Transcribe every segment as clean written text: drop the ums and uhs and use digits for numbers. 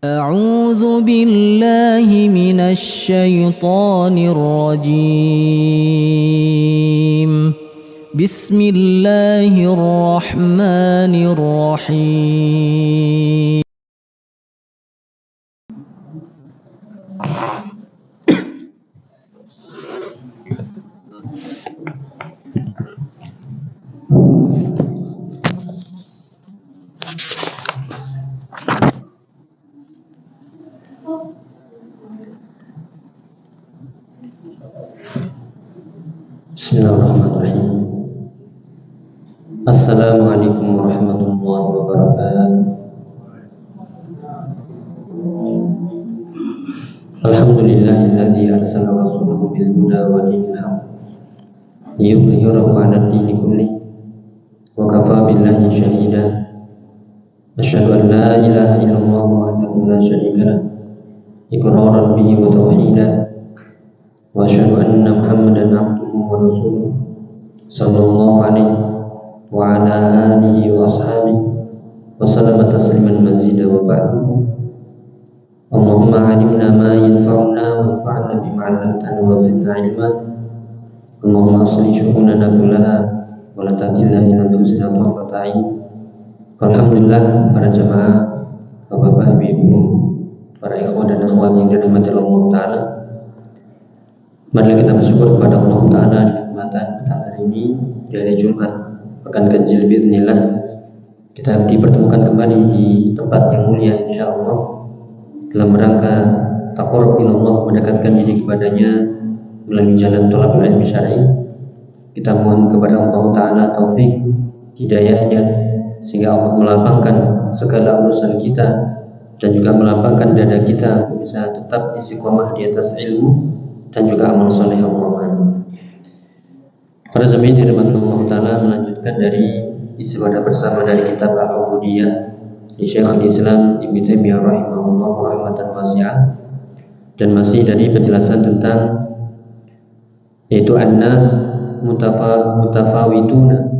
أعوذ بالله من الشيطان الرجيم. بسم الله الرحمن الرحيم. Bismillahirrahmanirrahim. Assalamualaikum warahmatullahi wabarakatuh. Alhamdulillahilladzi arsala rasulahu bil huda wa dinil haqq liyudhhirahu 'ala ad-dini kullih wa kafaa billahi shahida. Asyhadu an la ilaha illallah wahdahu la syarika lah iqraran bihi wa tauhidan wa asyhadu anna Muhammadan 'abduhu wa rasuluh sallallahu alaihi wa ala alihi wa ashabihi wa sallama tasliman mazida wa ba'du. Allahumma 'allimna ma yanfa'una wanfa'na bima 'allamtana wa zidna 'ilma. Allahumma aslih syu'unana kullaha wa la takilna ila anfusina tarfata 'ain. Alhamdulillah, para jamaah, bapak-bapak, ibu-ibu, para ikhwan dan akhwat yang dirahmati Allah Ta'ala, marilah kita bersyukur kepada Allah Ta'ala di kesempatan petang hari ini, di hari Jumat pekan ganjil bi'idznillah. Kita dipertemukan kembali di tempat yang mulia insyaallah dalam rangka taqarrub ilallah, mendekatkan diri kepadanya melalui jalan thalabul ilmi syar'i. Kita mohon kepada Allah Ta'ala taufik hidayahnya sehingga Allah melapangkan segala urusan kita dan juga melapangkan dada kita untuk bisa tetap istiqomah di atas ilmu dan juga amal soleh. Allahumma. Para jemaah dirahmati Allah Ta'ala, melanjutkan dari istifadah bersama dari kitab Al-Ubudiyah di Syekhul Islam Ibnu Taimiyah rahimahullah rahmatan wasi'ah, dan masih dari penjelasan tentang yaitu an-nas mutafawituna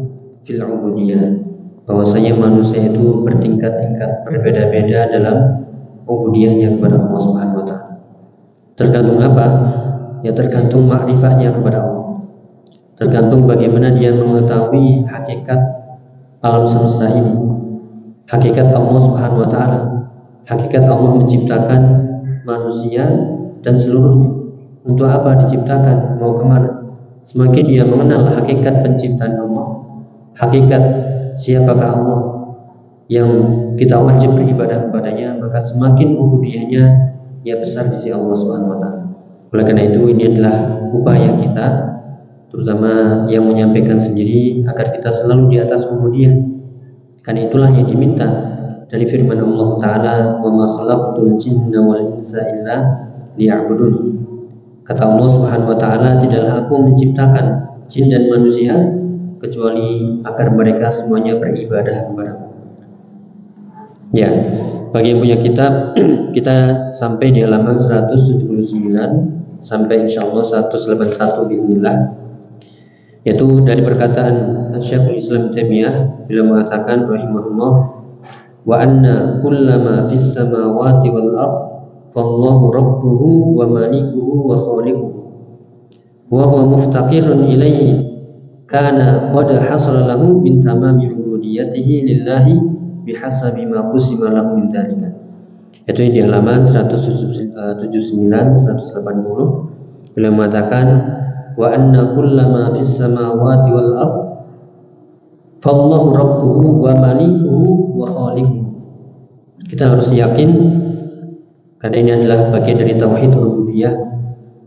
fil ubudiyah, bahwasanya manusia itu bertingkat-tingkat, berbeda-beda dalam ubudiyahnya kepada Allah Subhanahu wa taala. Tergantung apa? Ya tergantung makrifahnya kepada Allah. Tergantung bagaimana dia mengetahui hakikat alam semesta ini, hakikat Allah Subhanahu wa taala, hakikat Allah menciptakan manusia dan seluruhnya. Untuk apa diciptakan? Mau kemana? Semakin dia mengenal hakikat penciptaan Allah, hakikat siapakah Allah yang kita wajib beribadah kepadanya, maka semakin ubudiyahnya ya besar di sisi Allah Subhanahu wa taala. Oleh karena itu, ini adalah upaya kita, terutama yang menyampaikan sendiri, agar kita selalu di atas ubudiyah. Karena itulah yang diminta dari firman Allah Ta'ala, wa ma khalaqtul jinna wal insa illa liya'budun. Kata Allah Subhanahu wa taala, tidaklah aku menciptakan jin dan manusia kecuali agar mereka semuanya beribadah kepada-Ku. Ya, bagi yang punya kitab, kita sampai di halaman 179 sampai insyaallah 181 biidznillah, yaitu dari perkataan Syekhul Islam Taimiyah bila mengatakan rahimahullah, wa anna kullama fis samawati wal ard fallahu rabbuhu wa malikuhu wa khaliquhu wa huwa muftaqirun ilaihi kana qad hasala lahu min tamami ubudiyatihi lillahi bihasabi ma qusima lahu min dzalika. Itu di halaman 179 180 bila mengatakan wa anna kullama fis samawati wal ard fallahu rabbuhu wa malikuhu wa khaliquhu. Kita harus yakin, karena ini adalah bagian dari tauhid rububiyah,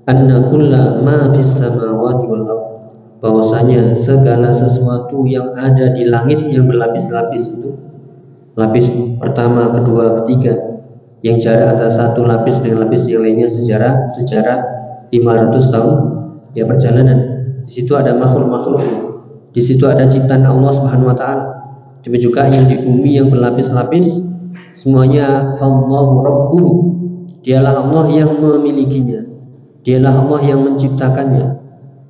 anna kullama fis samawati wal ard, bahwasanya segala sesuatu yang ada di langit yang berlapis-lapis itu, lapis pertama, kedua, ketiga, yang jarak antara satu lapis dengan lapis yang lainnya sejarah 500 tahun ya perjalanan. Di situ ada makhluk-makhluk, di situ ada ciptaan Allah Subhanahu wa taala. Demikian juga yang di bumi yang berlapis-lapis, semuanya fallahu rabbuhu, dialah Allah yang memilikinya, dialah Allah yang menciptakannya,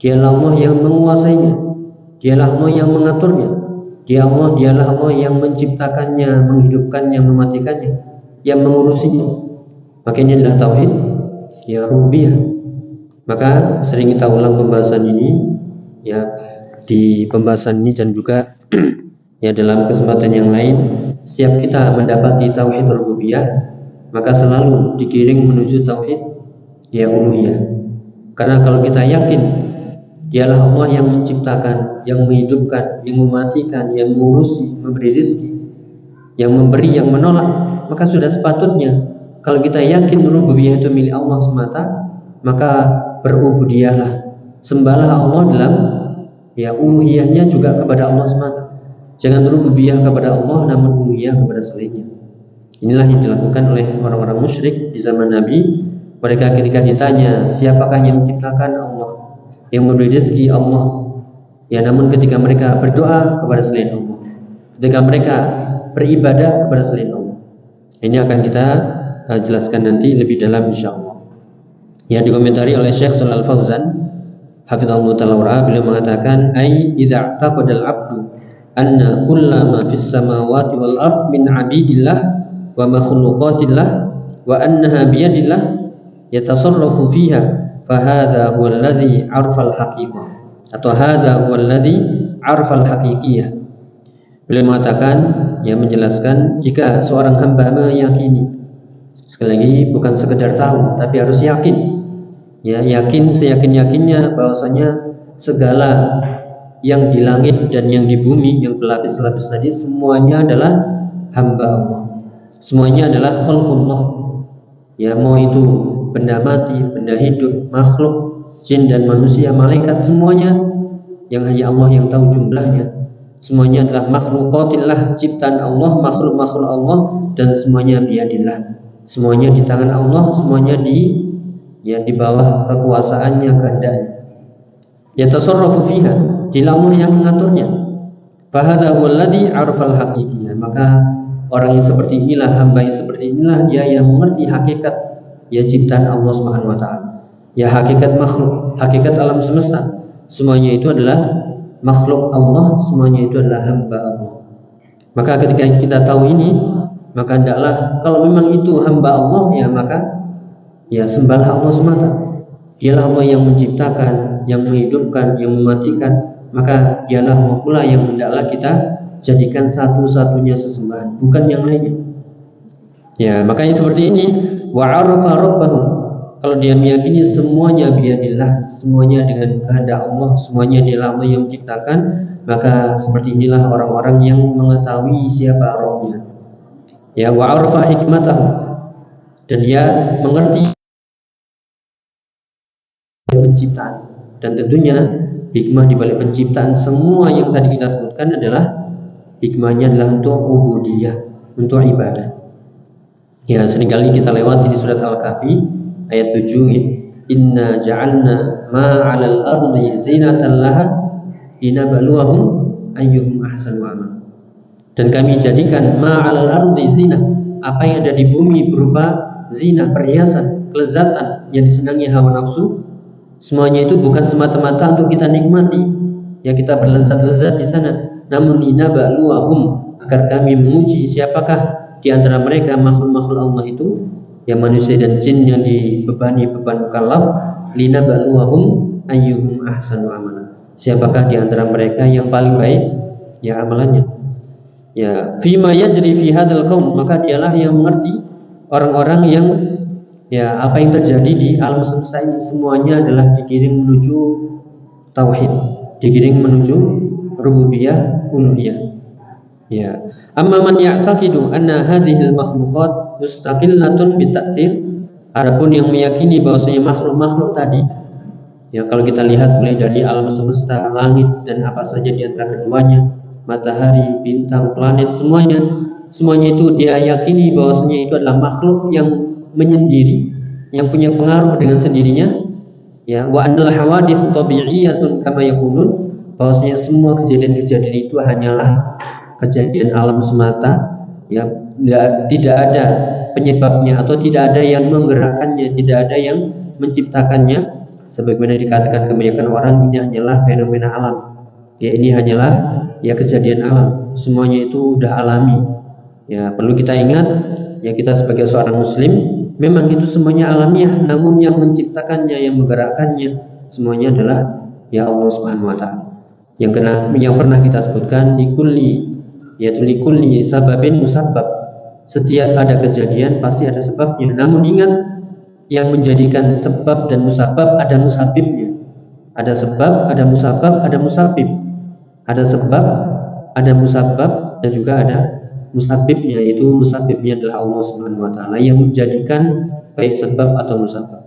dialah Allah yang menguasainya, dialah Allah yang mengaturnya, dialah Allah yang menciptakannya, menghidupkannya, mematikannya. yang mengurusinya. Makanya adalah tauhid ya rububiyah. Maka sering kita ulang pembahasan ini ya, di pembahasan ini dan juga ya dalam kesempatan yang lain. Setiap kita mendapati tauhid rububiyah, maka selalu digiring menuju tauhid ya uluhiyah. Karena kalau kita yakin dialah Allah yang menciptakan, yang menghidupkan, yang mematikan, yang mengurusi, memberi rezeki, yang memberi, yang menolak, maka sudah sepatutnya kalau kita yakin rububiyah itu milik Allah semata, maka berubudiyahlah, sembahlah Allah dalam ya uluhiyahnya juga kepada Allah semata. Jangan rububiyah kepada Allah namun uluhiyah kepada selainnya. Inilah yang dilakukan oleh orang-orang musyrik di zaman Nabi. Mereka ketika ditanya siapakah yang menciptakan, Allah, yang memberi rezeki, Allah. Ya, namun ketika mereka berdoa kepada selain Allah, ketika mereka beribadah kepada selain Allah, ini akan kita jelaskan nanti lebih dalam insyaallah. Yang dikomentari oleh Syekh Shalal Fauzan hafizahullah ta'ala, beliau mengatakan ai idza taqadal abdu anna kullama fis samawati wal ard min abidillah wa makhluqatillah wa annaha biyadillah yatasarrafu fiha fa hadza huwa alladhi arfa al haqiqah, atau hadza huwa alladhi arfa al haqiqiyah. Beliau mengatakan, yang menjelaskan, jika seorang hamba meyakini, sekali lagi bukan sekedar tahu tapi harus yakin, ya yakin seyakin-yakinnya bahwasanya segala yang di langit dan yang di bumi, yang berlapis-lapis tadi, semuanya adalah hamba Allah, semuanya adalah khalqullah. Ya, mau itu benda mati, benda hidup, makhluk, jin dan manusia, malaikat, semuanya yang hanya Allah yang tahu jumlahnya. Semuanya adalah makhluqatillah, ciptaan Allah, makhluk-makhluk Allah, dan semuanya biyadillah, semuanya di tangan Allah, semuanya di bawah kekuasaannya, kehendaknya. Yatasarrafu fiha, dialah Allah yang mengaturnya. Fa hadza huwa alladhi arafal haqiqiyah. Maka orang yang seperti inilah, hamba yang seperti inilah, dia yang mengerti hakikat ya ciptaan Allah Subhanahu wa taala. Ya hakikat makhluk, hakikat alam semesta. Semuanya itu adalah makhluk Allah, semuanya itu adalah hamba Allah. Maka ketika kita tahu ini, maka hendaklah kalau memang itu hamba Allah, ya maka ya sembahlah Allah semata. Dialah Allah yang menciptakan, yang menghidupkan, yang mematikan. Maka dialah Allah pula yang hendaklah kita jadikan satu-satunya sesembahan, bukan yang lainnya. Ya, makanya seperti ini, wa'arafa rabbahu. Kalau dia meyakini semuanya biyadillah, semuanya dengan kehendak Allah, semuanya dialah Allah yang menciptakan, maka seperti inilah orang-orang yang mengetahui siapa Rabbnya. Ya, wa'arafa hikmatahu, dan dia mengerti penciptaan. Dan tentunya hikmah di balik penciptaan semua yang tadi kita sebutkan adalah hikmahnya adalah untuk ubudiyah, untuk ibadah. Ya, seringkali kita lewati di surat Al-Kahfi ayat 7, inna ja'alna ma 'alal ardi zinatan laha linabluwahum ayyuhum ahsanu amala. Dan kami jadikan ma 'alal ardi zinah, apa yang ada di bumi berupa zinah, perhiasan, kelezatan yang disenangi hawa nafsu. Semuanya itu bukan semata-mata untuk kita nikmati, ya kita berlezat-lezat di sana, namun linabluwahum, agar kami menguji siapakah di antara mereka makhluk-makhluk Allah itu, ya manusia dan jin yang dibebani beban mukallaf, linabluwahum ayyuhum ahsanu amala, siapakah di antara mereka yang paling baik ya amalannya. Ya, fima yajri fi hadzal qaum, maka dialah yang mengerti orang-orang yang ya apa yang terjadi di alam semesta ini, semuanya adalah digiring menuju tauhid, digiring menuju rububiyah, uluhiyah. Ya, amma man ya'taqidu anna hadhil makhluqat mustaqillatun bitaksir, adapun yang meyakini bahwasanya makhluk-makhluk tadi, ya kalau kita lihat mulai dari alam semesta, langit dan apa saja di antara keduanya, matahari, bintang, planet, semuanya itu dia yakini bahwasanya itu adalah makhluk yang menyendiri, yang punya pengaruh dengan sendirinya. Ya, wa annal hawadits tabi'iyatun kama yaqulun, bahwasanya semua kejadian-kejadian itu hanyalah kejadian alam semata, ya tidak ada penyebabnya atau tidak ada yang menggerakkannya, tidak ada yang menciptakannya, sebagaimana dikatakan kebanyakan orang, ini hanyalah fenomena alam. Ya, ini hanyalah ya kejadian alam, semuanya itu udah alami. Ya, perlu kita ingat ya kita sebagai seorang muslim memang itu semuanya alamiah, namun yang menciptakannya, yang menggerakkannya semuanya adalah ya Allah Subhanahu wa taala. Yang pernah kita sebutkan yaitu likulli sababin musabbab. Setiap ada kejadian pasti ada sebabnya. Namun ingat, yang menjadikan sebab dan musabab ada musabibnya. Ada sebab, ada musabab, ada musabib. Ada sebab, ada musabab, dan juga ada musabibnya. Yaitu musabibnya adalah Allah Subhanahu wa taala yang menjadikan baik sebab atau musabab.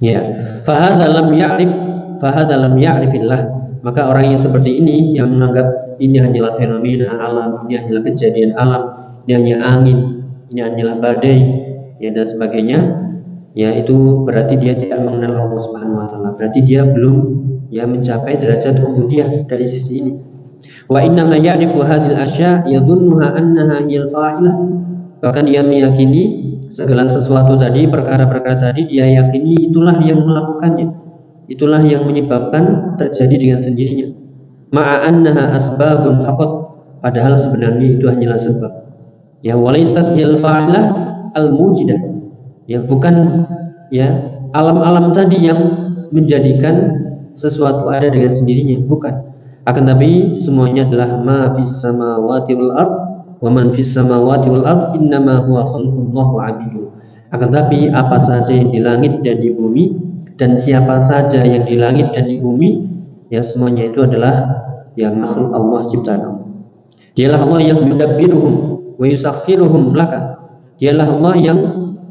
Ya, fahadha lam ya'rifillah. Maka orang yang seperti ini, yang menganggap ini hanyalah fenomena alam, ini hanyalah kejadian alam, ini hanya angin, ini hanyalah badai, ya dan sebagainya, ya itu berarti dia tidak mengenal Allah Subhanahu wa taala. Berarti dia belum ya mencapai derajat ubudiyah dari sisi ini. Wa inna ma ya'rifu hadhil asya' yadhunnuha annaha hiyal fa'ilah. Bahkan dia meyakini segala sesuatu tadi, perkara-perkara tadi dia yakini itulah yang melakukannya. Itulah yang menyebabkan terjadi dengan sendirinya. Ma'annaha asbabun faqat, padahal sebenarnya itu hanyalah sebab. Ya walaysat hil fa'ilah al-mujidah. Ya bukan ya alam-alam tadi yang menjadikan sesuatu ada dengan sendirinya, bukan. Akan tapi semuanya adalah ma fis samawati wal ard wa man fis samawati wal ard innama huwa khalqullah wa 'abiduh. Akan tapi apa saja yang di langit dan di bumi, dan siapa saja yang di langit dan di bumi, ya semuanya itu adalah yang makhluk Allah, ciptaan Allah. Dialah Allah yang mendabbiruhum wa yusakhiruhum laka. Dialah Allah yang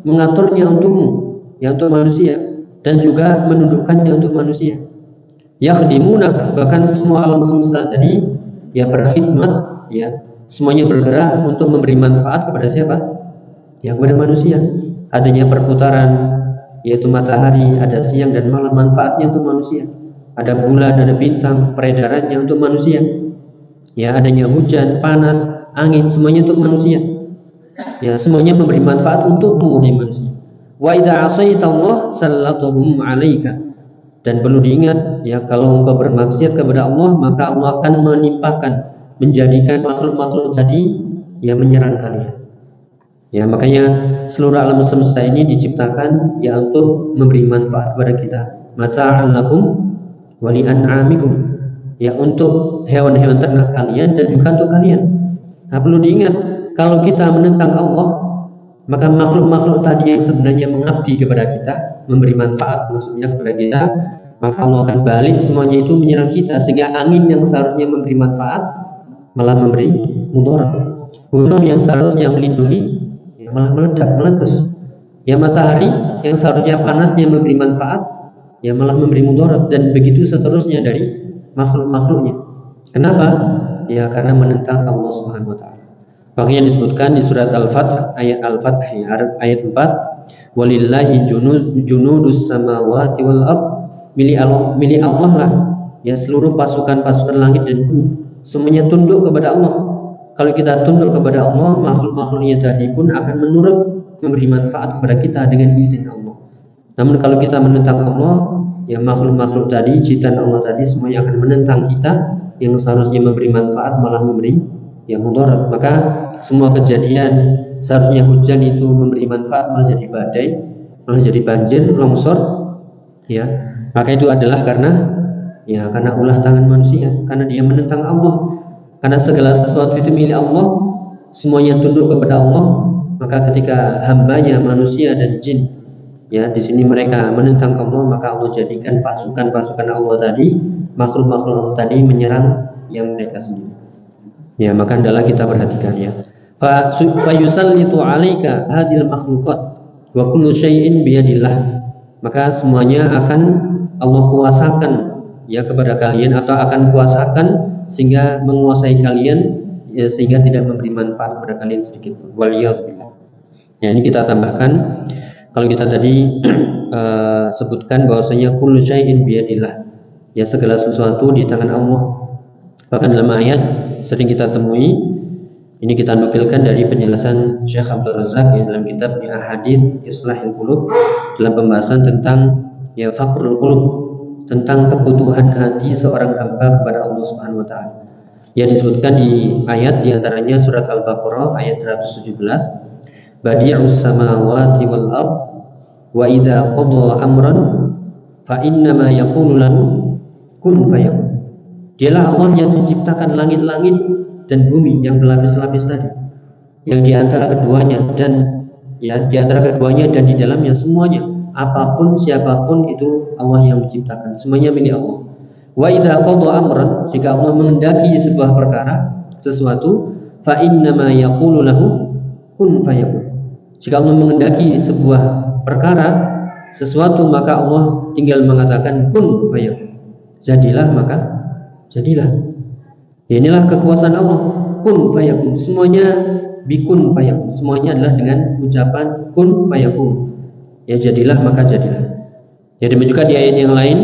mengaturnya untukmu, yang untuk manusia, dan juga menundukkannya untuk manusia. Yakhdimunaka, bahkan semua alam semesta tadi ya berkhidmat, ya semuanya bergerak untuk memberi manfaat kepada siapa? Ya kepada manusia. Adanya perputaran yaitu matahari, ada siang dan malam, manfaatnya untuk manusia. Ada bulan, ada bintang, peredarannya untuk manusia. Ya, adanya hujan, panas, angin, semuanya untuk manusia. Ya, semuanya memberi manfaat untukmu, wahai manusia. Wa idza 'asaita Allah sallatuhum 'alaika. Dan perlu diingat, ya kalau engkau bermaksiat kepada Allah, maka Allah akan menimpakan, menjadikan makhluk-makhluk tadi yang menyerang kalian. Ya, makanya seluruh alam semesta ini diciptakan ya untuk memberi manfaat kepada kita. Mata'an lakum wa li'an'amikum. Ya untuk hewan-hewan ternak kalian dan juga untuk kalian. Nah, perlu diingat, kalau kita menentang Allah, maka makhluk-makhluk tadi yang sebenarnya mengabdi kepada kita, memberi manfaat maksudnya kepada kita, maka Allah akan balik semuanya itu menyerang kita, sehingga angin yang seharusnya memberi manfaat malah memberi mudarat. Gunung yang seharusnya melindungi malah meledak, meletus. Ya matahari yang seharusnya panasnya memberi manfaat, ya malah memberi mudarat, dan begitu seterusnya dari makhluk-makhluknya. Kenapa? Ya karena menentang Allah Subhanahu wa taala. Makanya disebutkan di surat Al-Fath, ayat Al-Fath ayat 4, walillahi junudus samawati wal ard, milik Allah lah ya seluruh pasukan-pasukan langit dan bumi, semuanya tunduk kepada Allah. Kalau kita tunduk kepada Allah, makhluk-makhluknya tadi pun akan menurut, memberi manfaat kepada kita dengan izin Allah. Namun kalau kita menentang Allah, ya makhluk-makhluk tadi, ciptaan Allah tadi semuanya akan menentang kita, yang seharusnya memberi manfaat malah memberi yang mudarat. Maka semua kejadian seharusnya hujan itu memberi manfaat malah jadi badai, malah jadi banjir, longsor, ya maka itu adalah karena ulah tangan manusia, karena dia menentang Allah. Karena segala sesuatu itu milik Allah, semuanya tunduk kepada Allah, maka ketika hambanya manusia dan jin, ya di sini mereka menentang Allah, maka Allah jadikan pasukan-pasukan Allah tadi, makhluk-makhluk Allah tadi menyerang yang mereka sendiri. Ya maka hendaklah kita perhatikan ya. Fa yusallitu 'alaika hadhil makhluqat wa kullu syai'in biyadillah. Maka semuanya akan Allah kuasakan ya kepada kalian, atau akan kuasakan sehingga menguasai kalian ya, sehingga tidak memberi manfaat kepada kalian sedikit pun. Waliyadzubillah. Ya ini kita tambahkan, kalau kita tadi sebutkan bahwasanya kullu syai'in biyadillah, ya segala sesuatu di tangan Allah. Bahkan dalam ayat sering kita temui, ini kita nukilkan dari penjelasan Syekh Abdul Razak ya, dalam kitabnya Ahadits Islahil Qulub, dalam pembahasan tentang ya faqrul qulub, tentang kebutuhan hati seorang hamba kepada Allah Subhanahu wa taala. Ya disebutkan di ayat diantaranya surat Al-Baqarah ayat 117, badi'us samawati wal ard wa idza qada amran fa innama yaqulu lahu kun fayakun. Dialah Allah yang menciptakan langit-langit dan bumi yang berlapis-lapis tadi, yang di antara keduanya dan di dalamnya semuanya, apapun siapapun itu Allah yang menciptakan, semuanya milik Allah. Wa idza qada amran, jika Allah menghendaki sebuah perkara, sesuatu, fa innama yaqulu lahu kun fayakun. Jika Allah menghendaki sebuah perkara, sesuatu, maka Allah tinggal mengatakan kun fayakun, jadilah, maka jadilah. Inilah kekuasaan Allah, kun fayakun, semuanya bikun fayakun, semuanya adalah dengan ucapan kun fayakun, ya jadilah maka jadilah. Ya demikian juga di ayat yang lain,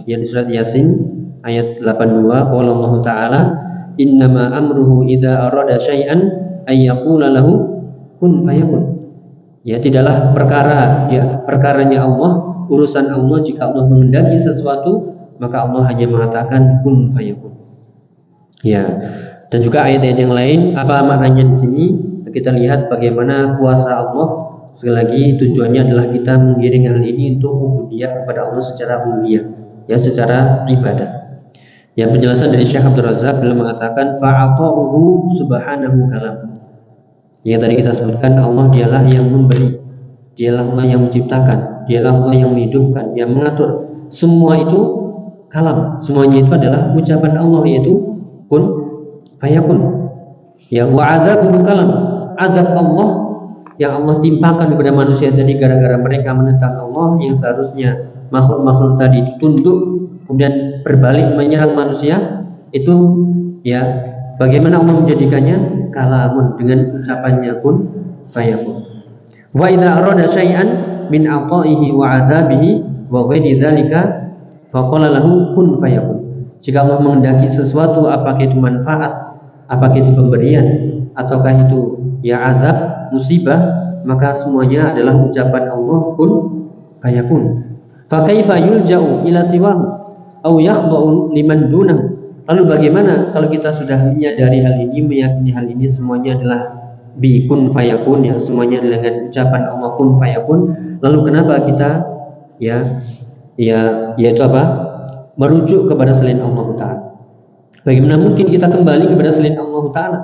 yang di surat Yasin ayat 82, qala Allah Ta'ala innama amruhu idza arada syai'an ay yaqula lahu kun fayakun. Ya tidaklah perkaranya Allah, urusan Allah, jika Allah menghendaki sesuatu maka Allah hanya mengatakan kun fayakun. Ya, dan juga ayat-ayat yang lain, apa maknanya di sini? Kita lihat bagaimana kuasa Allah. Sekali lagi tujuannya adalah kita menggiring hal ini untuk ubudiyah kepada Allah secara uluhiyah, ya secara ibadah. Yang penjelasan dari Syekh Abdul Razak beliau mengatakan fa'ata'uhu subhanahu kalam. Yang tadi kita sebutkan, Allah dialah yang memberi, dialah Allah yang menciptakan, dialah Allah yang menghidupkan, yang mengatur. Semua itu kalam, semuanya itu adalah ucapan Allah, yaitu kun fayakun. Ya, wa adzabuhu kalam, azab Allah yang Allah timpakan kepada manusia tadi gara-gara mereka menentang Allah, yang seharusnya makhluk-makhluk tadi tunduk kemudian berbalik menyerang manusia, itu ya bagaimana Allah menjadikannya kalamun, dengan ucapannya kun fayakun. Wa idza arada syai'an min ata'ihi wa 'adzabihi wa ghairi dzalika faqala lahu kun fayakun. Jika Allah menghendaki sesuatu, apakah itu manfaat, apakah itu pemberian, ataukah itu ya azab, musibah, maka semuanya adalah ucapan Allah kun fayakun. Fa kaifa yulja'u ila siwahu aw yakhda'u liman dunahu. Lalu bagaimana kalau kita sudah menyadari hal ini, meyakini hal ini semuanya adalah bi kun fayakun, ya semuanya adalah dengan ucapan Allah kun fayakun, lalu kenapa kita yaitu apa? Merujuk kepada selain Allah Ta'ala? Bagaimana mungkin kita kembali kepada selain Allah Ta'ala?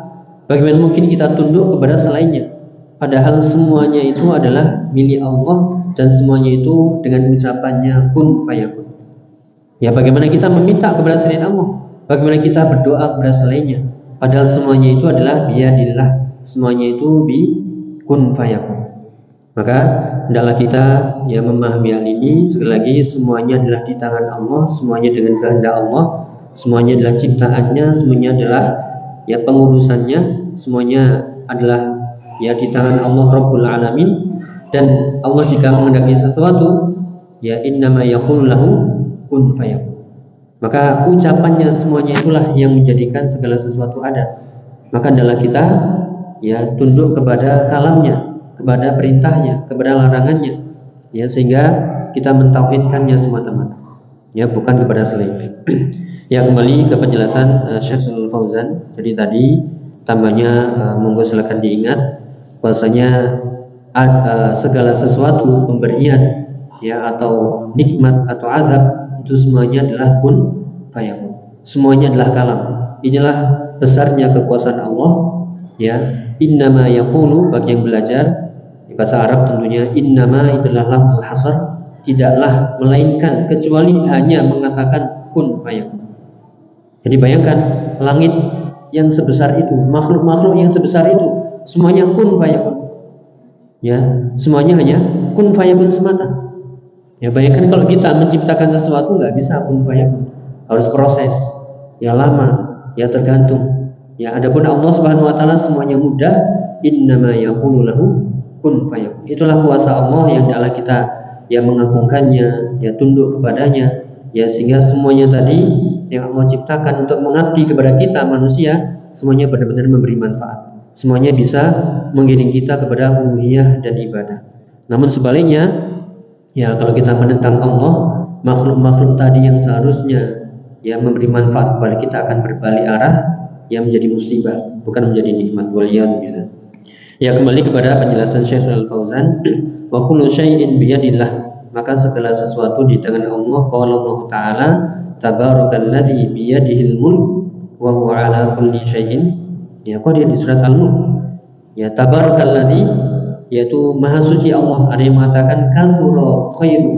Bagaimana mungkin kita tunduk kepada selainnya? Padahal semuanya itu adalah milik Allah, dan semuanya itu dengan ucapannya kun fayakun. Ya bagaimana kita meminta kepada selain Allah? Bagaimana kita berdoa kepada selainnya? Padahal semuanya itu adalah biyadillah, semuanya itu bi kun fayakun. Maka hendaklah kita memahami hal ini. Sekali lagi, semuanya adalah di tangan Allah, semuanya dengan kehendak Allah, semuanya adalah ciptaannya, semuanya adalah pengurusannya, semuanya adalah di tangan Allah Rabbul Alamin. Dan Allah jika menghendaki sesuatu, innama yaqulu lahu kun fayakun. Maka ucapannya semuanya itulah yang menjadikan segala sesuatu ada. Maka adalah kita tunduk kepada kalamnya, kepada perintahnya, kepada larangannya, sehingga kita mentauhidkannya semata-mata, bukan kepada selainnya. Kembali ke penjelasan Syekh Shalal Fauzan. Jadi tadi tambahnya monggo silakan diingat bahwasanya segala sesuatu pemberian atau nikmat atau azab itu semuanya adalah kun fayakun, semuanya adalah kalam. Inilah besarnya kekuasaan Allah. Innama yaqulu, bagi yang belajar di bahasa Arab tentunya innama itulah lafzul hasr, tidaklah melainkan kecuali hanya mengatakan kun fayakun. Jadi bayangkan langit yang sebesar itu, makhluk-makhluk yang sebesar itu, semuanya kun fayakun. Semuanya hanya kun fayakun semata. Bayangkan kalau kita menciptakan sesuatu nggak bisa kun fayakun, harus proses, lama, tergantung. Adapun Allah Subhanahu Wa Taala semuanya mudah. Innama yaqulu lahu kun fayakun. Itulah kuasa Allah yang adalah kita mengagungkannya, tunduk kepadanya, sehingga semuanya tadi yang Allah ciptakan untuk mengabdi kepada kita manusia, semuanya benar-benar memberi manfaat. Semuanya bisa mengiring kita kepada uluhiyah dan ibadah. Namun sebaliknya, kalau kita menentang Allah, makhluk-makhluk tadi yang seharusnya memberi manfaat kepada kita akan berbalik arah, menjadi musibah, bukan menjadi nikmat. Waliyadzubillah. Ya, kembali kepada penjelasan Syekh Al-Fauzan, wa kullu syai'in biyadillah, maka segala sesuatu di tangan Allah. Qala Allah Ta'ala, tabarakalladzi biyadihil mulk wa huwa ala kulli syai'in qadir, di surat Al-Mulk. Ya, tabarakalladzi, yaitu maha suci Allah. Ada yang mengatakan katsura khairu,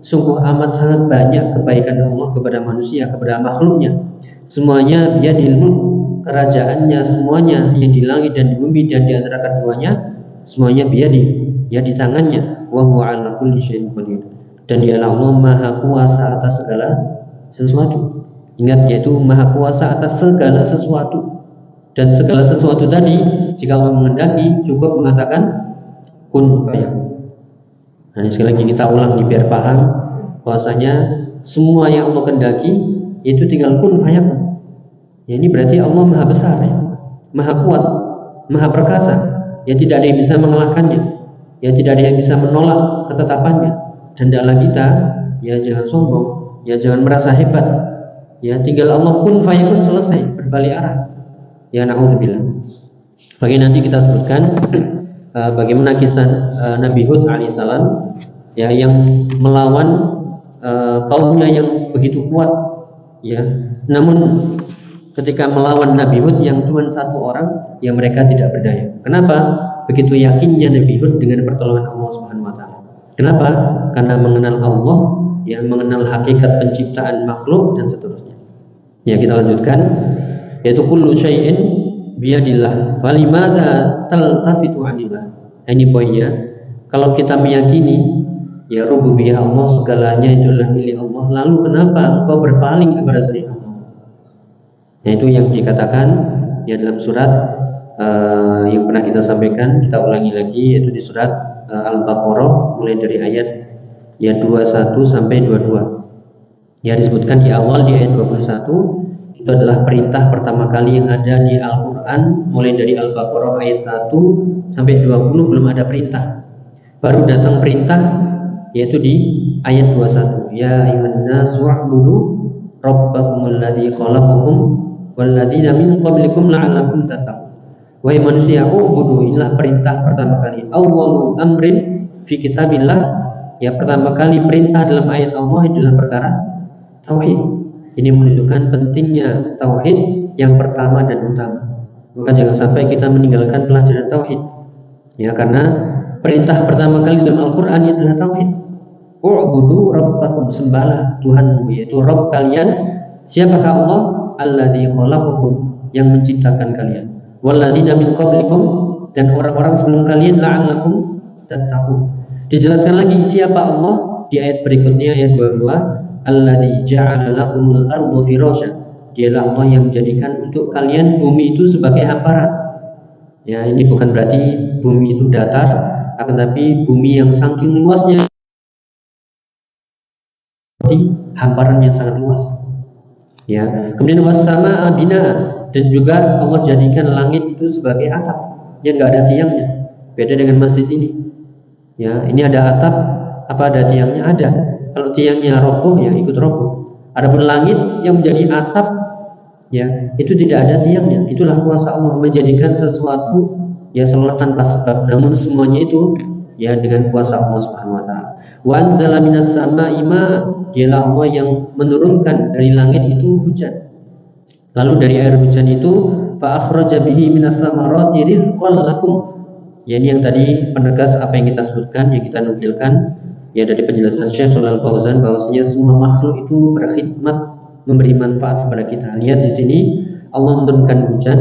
sungguh amat sangat banyak kebaikan Allah kepada manusia, kepada makhluknya. Semuanya biyadihil mulk, kerajaannya semuanya yang di langit dan di bumi dan di antara keduanya, semuanya biyadi, ya di tangannya. Wa huwa ala kulli syai'in qadir, dan dialah Allah maha kuasa atas segala sesuatu. Ingat, yaitu maha kuasa atas segala sesuatu. Dan segala sesuatu tadi, jika Allah menghendaki, cukup mengatakan kun fayakun. Nah, ini sekali lagi kita ulang nih biar paham bahwasanya semua yang Allah kehendaki itu tinggal kun fayakun. Ya, ini berarti Allah maha besar, ya, maha kuat, maha perkasa. Ya, tidak ada yang bisa mengalahkannya. Ya, tidak ada yang bisa menolak ketetapannya. Dan tidaklah kita, ya jangan sombong, ya jangan merasa hebat. Ya, tinggal Allah kun fayakun, selesai, berbalik arah. Ya, na'udzubillah. Bagi nanti kita sebutkan bagaimana kisah Nabi Hud alaihissalam, ya, yang melawan kaumnya yang begitu kuat, ya. Namun ketika melawan Nabi Hud yang cuma satu orang, ya mereka tidak berdaya. Kenapa? Begitu yakinnya Nabi Hud dengan pertolongan Allah Subhanahu wa taala. Kenapa? Karena mengenal Allah, ya, mengenal hakikat penciptaan makhluk dan seterusnya. Ya, kita lanjutkan, yaitu kullu syai'in biyadillah falimadza taltafitu anillah. Ini poinnya. Kalau kita meyakini, ya, rububiyah Allah, segalanya itu adalah milik Allah, lalu kenapa engkau berpaling kepada selain Allah? Nah, itu yang dikatakan, ya, dalam surat yang pernah kita sampaikan, kita ulangi lagi, yaitu di surat Al-Baqarah mulai dari ayat 21 sampai 22. Ya, disebutkan di awal di ayat 21, itu adalah perintah pertama kali yang ada di Al-Quran. Mulai dari Al-Baqarah ayat 1 sampai 20 belum ada perintah. Baru datang perintah, yaitu di ayat 21. Ya ayyuhan nasu wa'budu rabbakumul ladzi khalaqakum wal ladzina min qablikum la'allakum tattaqun. Wahai manusia, ubudu, inilah perintah pertama kali. Awwalu amrin fi kitabillah, ya, pertama kali perintah dalam ayat Allah adalah perkara tauhid. Ini menunjukkan pentingnya tauhid yang pertama dan utama. Maka jangan sampai kita meninggalkan pelajaran tauhid. Ya, karena perintah pertama kali dalam Al-Qur'an adalah tauhid. U'budu rabbakum, sembahlah Tuhanmu, yaitu Rabb kalian. Siapakah Allah? Alladzi khalaqakum, yang menciptakan kalian. Walladzina min qablikum, dan orang-orang sebelum kalian, la'allakum tattaqun. Dijelaskan lagi siapa Allah di ayat berikutnya, ayat 22. Alladzi ja'ala lakumul ardu firasya, dialah Allah yang menjadikan untuk kalian bumi itu sebagai hamparan. Ya, ini bukan berarti bumi itu datar, akan tapi bumi yang saking luasnya, hamparan yang sangat luas. Ya, kemudian was-samaa binaa, dan juga Allah jadikan langit itu sebagai atap yang enggak ada tiangnya. Beda dengan masjid ini. Ya, ini ada atap, apa ada tiangnya? Ada. Kalau tiangnya roboh, ya ikut roboh. Adapun langit yang menjadi atap, ya, itu tidak ada tiangnya. Itulah kuasa Allah menjadikan sesuatu, ya, seolah tanpa sebab. Namun semuanya itu, ya, dengan kuasa Allah Subhanahu wa taala. Wa anzala minas samaa'i ma'a, dialah Allah yang menurunkan dari langit itu hujan. Lalu dari air hujan itu fa akhraja bihi minas samarati rizqan lakum. Ya, ini yang tadi penegas apa yang kita sebutkan, yang kita nukilkan, ya, dari penjelasan Syekh Shalal Fauzan, bahwasanya semua makhluk itu berkhidmat, memberi manfaat kepada kita. Lihat di sini Allah menurunkan hujan,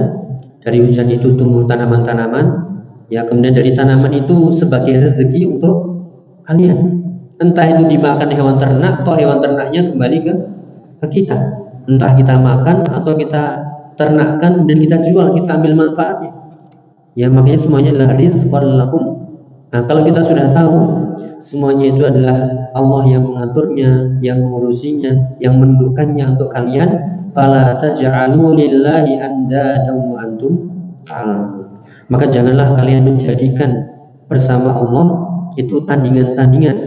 dari hujan itu tumbuh tanaman-tanaman, ya, kemudian dari tanaman itu sebagai rezeki untuk kalian. Entah itu dimakan hewan ternak atau hewan ternaknya kembali ke kita. Entah kita makan atau kita ternakkan dan kita jual, kita ambil manfaatnya. Ya, makanya semuanya adalah rizqan lakum. Nah, kalau kita sudah tahu semuanya itu adalah Allah yang mengaturnya, yang mengurusinya, yang menundukkannya untuk kalian, fala taj'alu lillahi andadan wa antum ta'lamun. Maka janganlah kalian menjadikan bersama Allah itu tandingan-tandingan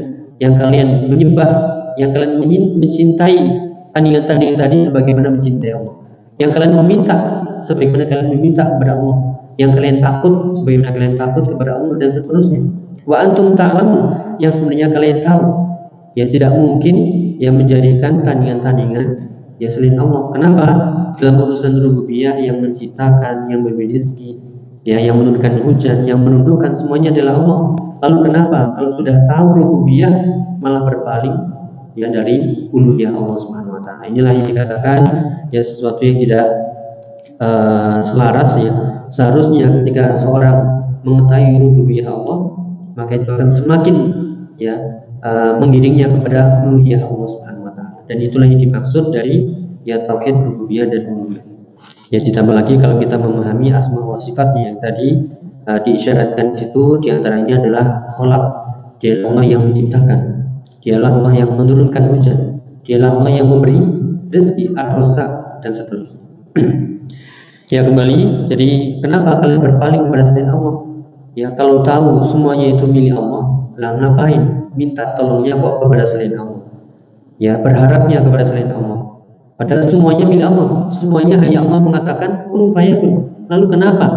yang kalian menyembah, yang kalian mencintai tandingan-tandingan tadi sebagaimana mencintai Allah, yang kalian meminta sebagaimana kalian meminta kepada Allah. yang kalian takut sebagaimana kalian takut kepada Allah dan seterusnya. Wa antum ta'lamun, yang sebenarnya kalian tahu. Ya tidak mungkin yang menjadikan tandingan-tandingan ya selain Allah. Kenapa? Dalam urusan rububiyah yang menciptakan, yang memberi rezeki, ya yang menurunkan hujan, yang menundukkan semuanya adalah Allah. Lalu kenapa kalau sudah tahu rububiyah malah berpaling ya dari uluhiyah Allah Subhanahu wa taala? Inilah yang dikatakan ya sesuatu yang tidak selaras ya. Seharusnya ketika seorang mengetahui rububiyah Allah, maka itu akan semakin ya mengiringnya kepada uluhiyah Allah Subhanahu wa taala. Dan itulah yang dimaksud dari ya tauhid rububiyah dan uluhiyah. Ya ditambah lagi kalau kita memahami asma wa sifatnya yang tadi diisyaratkan di situ, diantaranya adalah khalaq, dialah Allah yang menciptakan, dialah Allah yang menurunkan hujan, dialah Allah yang memberi rezeki, ar-razzaq dan seterusnya. Ya kembali, jadi kenapa kalian berpaling kepada selain Allah? Ya kalau tahu semuanya itu milik Allah, lah ngapain minta tolongnya kok kepada selain Allah? Ya berharapnya kepada selain Allah. Padahal semuanya milik Allah, semuanya hanya Allah mengatakan kun fayakun. Lalu kenapa?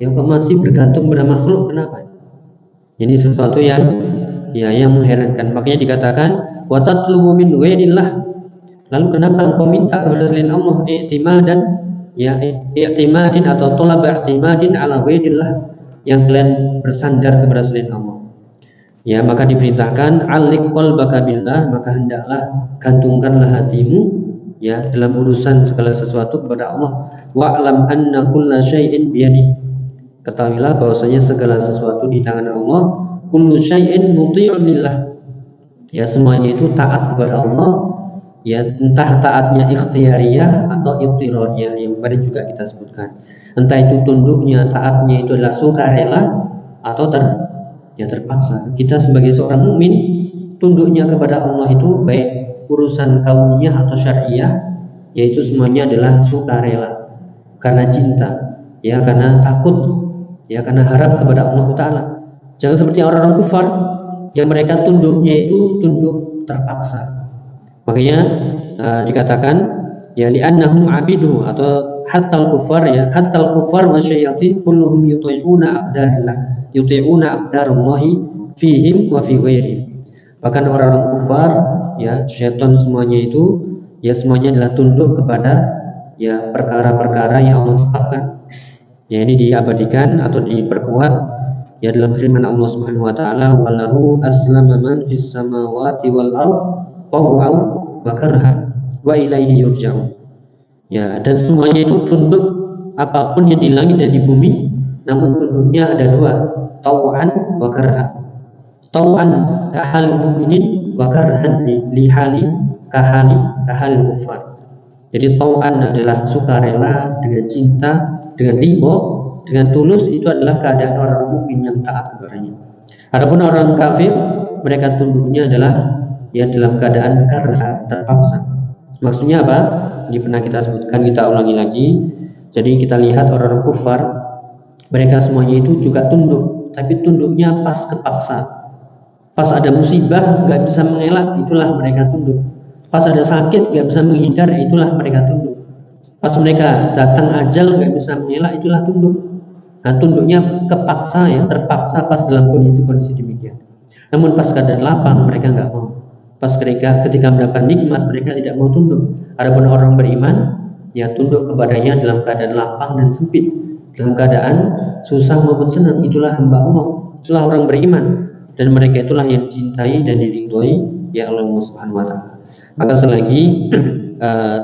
Ya kok masih bergantung pada makhluk? Kenapa? Ini sesuatu yang mengherankan. Makanya dikatakan wa tatlubu min ghairillah. Lalu kenapa engkau minta kepada selain Allah? I'timadin atau talab i'timadin ala ghairillah, yang kalian bersandar kepada selain Allah. Ya maka diperintahkan alik qalbaka billah, maka hendaklah gantungkanlah hatimu ya dalam urusan segala sesuatu kepada Allah. Wa'lam anna kulla syai'in biyadihi, ketahuilah bahwasanya segala sesuatu di tangan Allah. Kullu syai'in muti'un lillah, ya semuanya itu taat kepada Allah, ya entah taatnya ikhtiyariyah atau ittirariyah yang kemarin juga kita sebutkan. Entah itu tunduknya, taatnya itu adalah sukarela atau terpaksa. Kita sebagai seorang mukmin tunduknya kepada Allah itu baik urusan kauniyah atau syariah, yaitu semuanya adalah sukarela karena cinta, ya karena takut, ya karena harap kepada Allah Ta'ala. Jangan seperti orang-orang kufar yang mereka tunduknya itu tunduk terpaksa. Makanya dikatakan ya li'annahum abidu atau hatal kufar wa syayatin kulluhum yuti'una aqdarullahi fihim wa fi ghairihim. Bahkan orang-orang kufar ya syaitan semuanya itu ya semuanya adalah tunduk kepada ya perkara-perkara yang Allah tetapkan. Ya ini diabadikan atau diperkuat ya dalam firman Allah Subhanahu wa taala, walahu aslama man fis samawati wal ard taw'an wa karha wa ilaihi yurja'un. Ya dan semuanya itu tunduk, apapun yang di langit dan di bumi, namun tunduknya ada dua, taw'an wa karha. Taw'an kahal mu'minin wa karhan li hali kahal kufar. Jadi taw'an adalah sukarela dengan cinta, dengan ridho, dengan tulus, itu adalah keadaan orang mukmin yang taat kepadanya. Adapun orang kafir, mereka tunduknya adalah ya dalam keadaan karha, terpaksa. Maksudnya apa? Ini pernah kita sebutkan, kita ulangi lagi. Jadi kita lihat orang kufar, mereka semuanya itu juga tunduk, tapi tunduknya pas kepaksa. Pas ada musibah nggak bisa mengelak, itulah mereka tunduk. Pas ada sakit nggak bisa menghindar, itulah mereka tunduk. Pas mereka datang ajal nggak bisa mengelak, itulah tunduk. Nah tunduknya kepaksa ya, terpaksa pas dalam kondisi-kondisi demikian. Namun pas keadaan lapang mereka nggak mau. Pas ketika mendapatkan nikmat mereka tidak mau tunduk. Adapun orang beriman ya tunduk kepadanya dalam keadaan lapang dan sempit, dalam keadaan susah maupun senang. Itulah hamba Allah, itulah orang beriman, dan mereka itulah yang dicintai dan diridhoi ya Allah Subhanahu wa taala. Maka selagi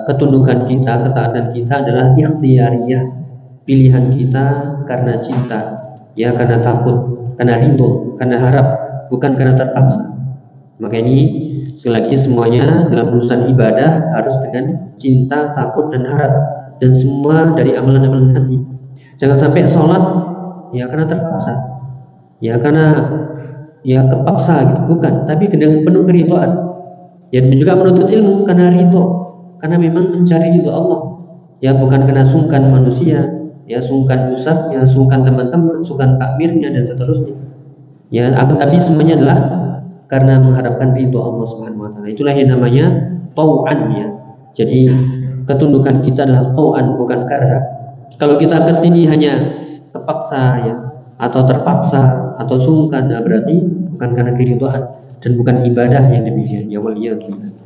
ketundukan kita, ketaatan kita adalah ikhtiyariyah, pilihan kita karena cinta, ya karena takut, karena ridho, karena harap, bukan karena terpaksa. Maka ini sekali lagi semuanya dalam urusan ibadah harus dengan cinta, takut dan harap, dan semua dari amalan-amalan hati. Jangan sampai sholat ya karena terpaksa, ya karena ya kepaksa gitu, bukan, tapi dengan penuh keridhaan. Ya dan juga menuntut ilmu karena ridho, karena memang mencari ridho Allah, ya bukan karena sungkan manusia, ya sungkan ustadznya, sungkan teman-teman, sungkan takmirnya dan seterusnya. Ya tapi semuanya adalah karena mengharapkan ridho Allah Subhanahu wa taala. Itulah yang namanya tau'an ya. Jadi ketundukan kita adalah tau'an, bukan karha. Kalau kita kesini hanya terpaksa ya, atau terpaksa atau sungkan, nah berarti bukan karena keridhaan dan bukan ibadah yang demikian ya, waliyadzubillah.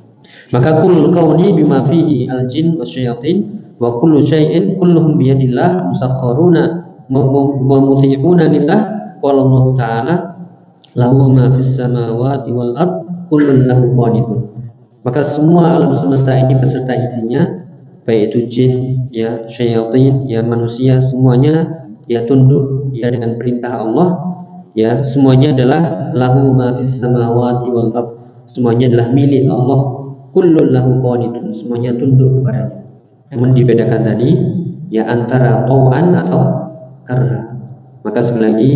Maka kullul kauni bima fihi al-jin wasyayatin wa kullu syai'in kulluhum biyadillah musakharuna wa muti'una lillah. Qala Allah Ta'ala lahu ma fis samawati wal ard kullun lahu qanitun. Maka semua alam semesta ini beserta isinya, baik itu jin ya, syayatin ya, manusia, semuanya ya tunduk ya dengan perintah Allah ya. Semuanya adalah lahu ma fis samawati wal ard, semuanya adalah milik Allah. Kullun lahu qanitun, semuanya tunduk kepadanya. Namun dibedakan tadi ya antara tau'an atau karha. Maka sekali lagi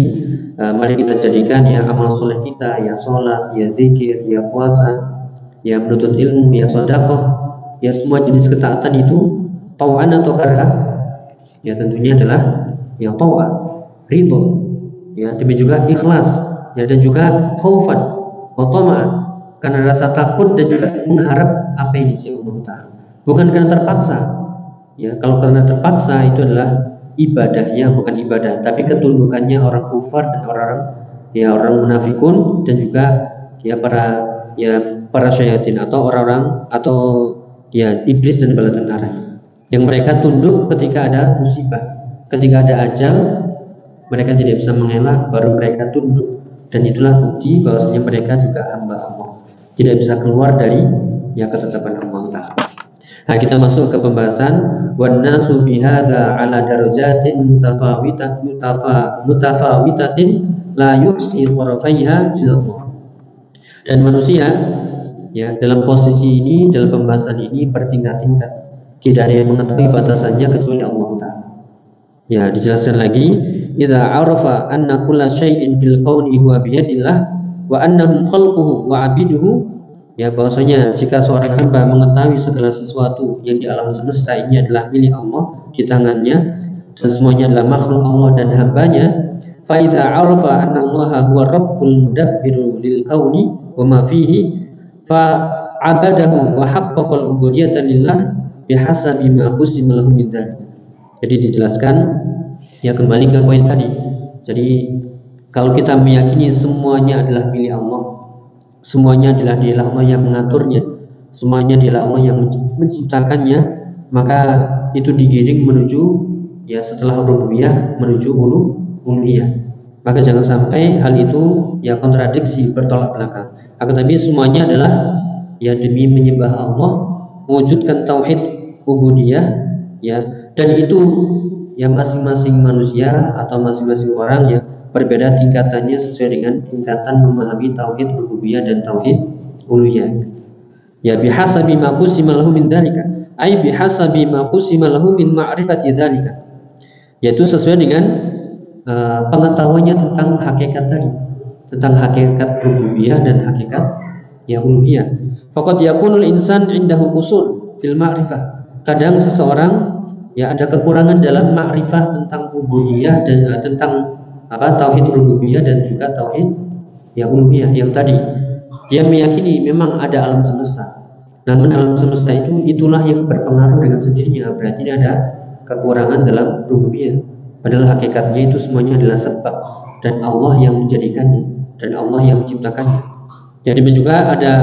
mari kita jadikan ya amal soleh kita ya, sholat ya, zikir ya, puasa ya, menuntut ilmu ya, sedekah ya, semua jenis ketaatan itu tau'an atau karha ya, tentunya adalah yang tau'an, ridho ya, demikian juga ikhlas ya, dan juga khaufan wa tama'an, karena rasa takut dan juga mengharap apa yang disini Allah Ta'ala, bukan karena terpaksa ya. Kalau karena terpaksa itu adalah ibadahnya bukan ibadah, tapi ketundukannya orang kufar dan orang munafikun dan juga ya para syayatin atau orang-orang atau ya iblis dan bala tentara yang mereka tunduk ketika ada musibah, ketika ada ajal mereka tidak bisa mengelak, baru mereka tunduk, dan itulah bukti bahwasanya mereka juga hamba Allah, tidak bisa keluar dari ya ketetapan Allah Ta'ala. Nah, kita masuk ke pembahasan wan nasu fi hadza ala darajatin mutafawitatin la yuhsi tarafaiha illa Allah. Dan manusia ya dalam posisi ini, dalam pembahasan ini bertingkat-tingkat, tidak ada yang mengetahui batasannya kecuali Allah Ta'ala. Ya, dijelaskan lagi, idza arafa anna kulla syai'in bil kauni huwa biyadillah wa annahum khalquhu wa 'abiduhu. Ya, bahwasanya jika seorang hamba mengetahui segala sesuatu yang di alam semesta ini adalah milik Allah, di tangannya, dan semuanya adalah makhluk Allah dan hambanya, fa idza arafa anna Allah huwa rabbul mudabbiru lil kauni wa ma fihi fa abadahu wa haqqaqa al ubudiyyata lillah bihasabi ma qusima lahu min dzalik. Jadi dijelaskan ya, kembali ke poin tadi. Jadi kalau kita meyakini semuanya adalah milik Allah, semuanya adalah dialah Allah yang mengaturnya, semuanya dialah Allah yang menciptakannya, maka itu digiring menuju ya setelah rububiyah menuju uluhiyah. Maka jangan sampai hal itu ya kontradiksi, bertolak belakang. Akan tapi semuanya adalah ya demi menyembah Allah, mewujudkan tauhid ubudiyah ya, dan itu yang masing-masing manusia atau masing-masing orang ya berbeda tingkatannya sesuai dengan tingkatan memahami tauhid rububiyah dan tauhid uluhiyah. Ya bihasabi ma qusima lahu min dzalika, ai bihasabi ma qusima lahu min ma'rifati dzalika. Yaitu sesuai dengan pengetahuannya tentang hakikat tadi, tentang hakikat rububiyah dan hakikat ya uluhiyah. Faqad yakunul insan indahu qusur fil ma'rifah. Kadang seseorang ya ada kekurangan dalam ma'rifah tentang ubudiyah dan tentang tauhid rububiyah dan juga tauhid ya uluhiyah yang tadi. Dia meyakini memang ada alam semesta, namun alam semesta itulah yang berpengaruh dengan sendirinya, berarti ada kekurangan dalam rububiyah. Padahal hakikatnya itu semuanya adalah sebab, dan Allah yang menjadikannya dan Allah yang menciptakannya. Jadi juga ada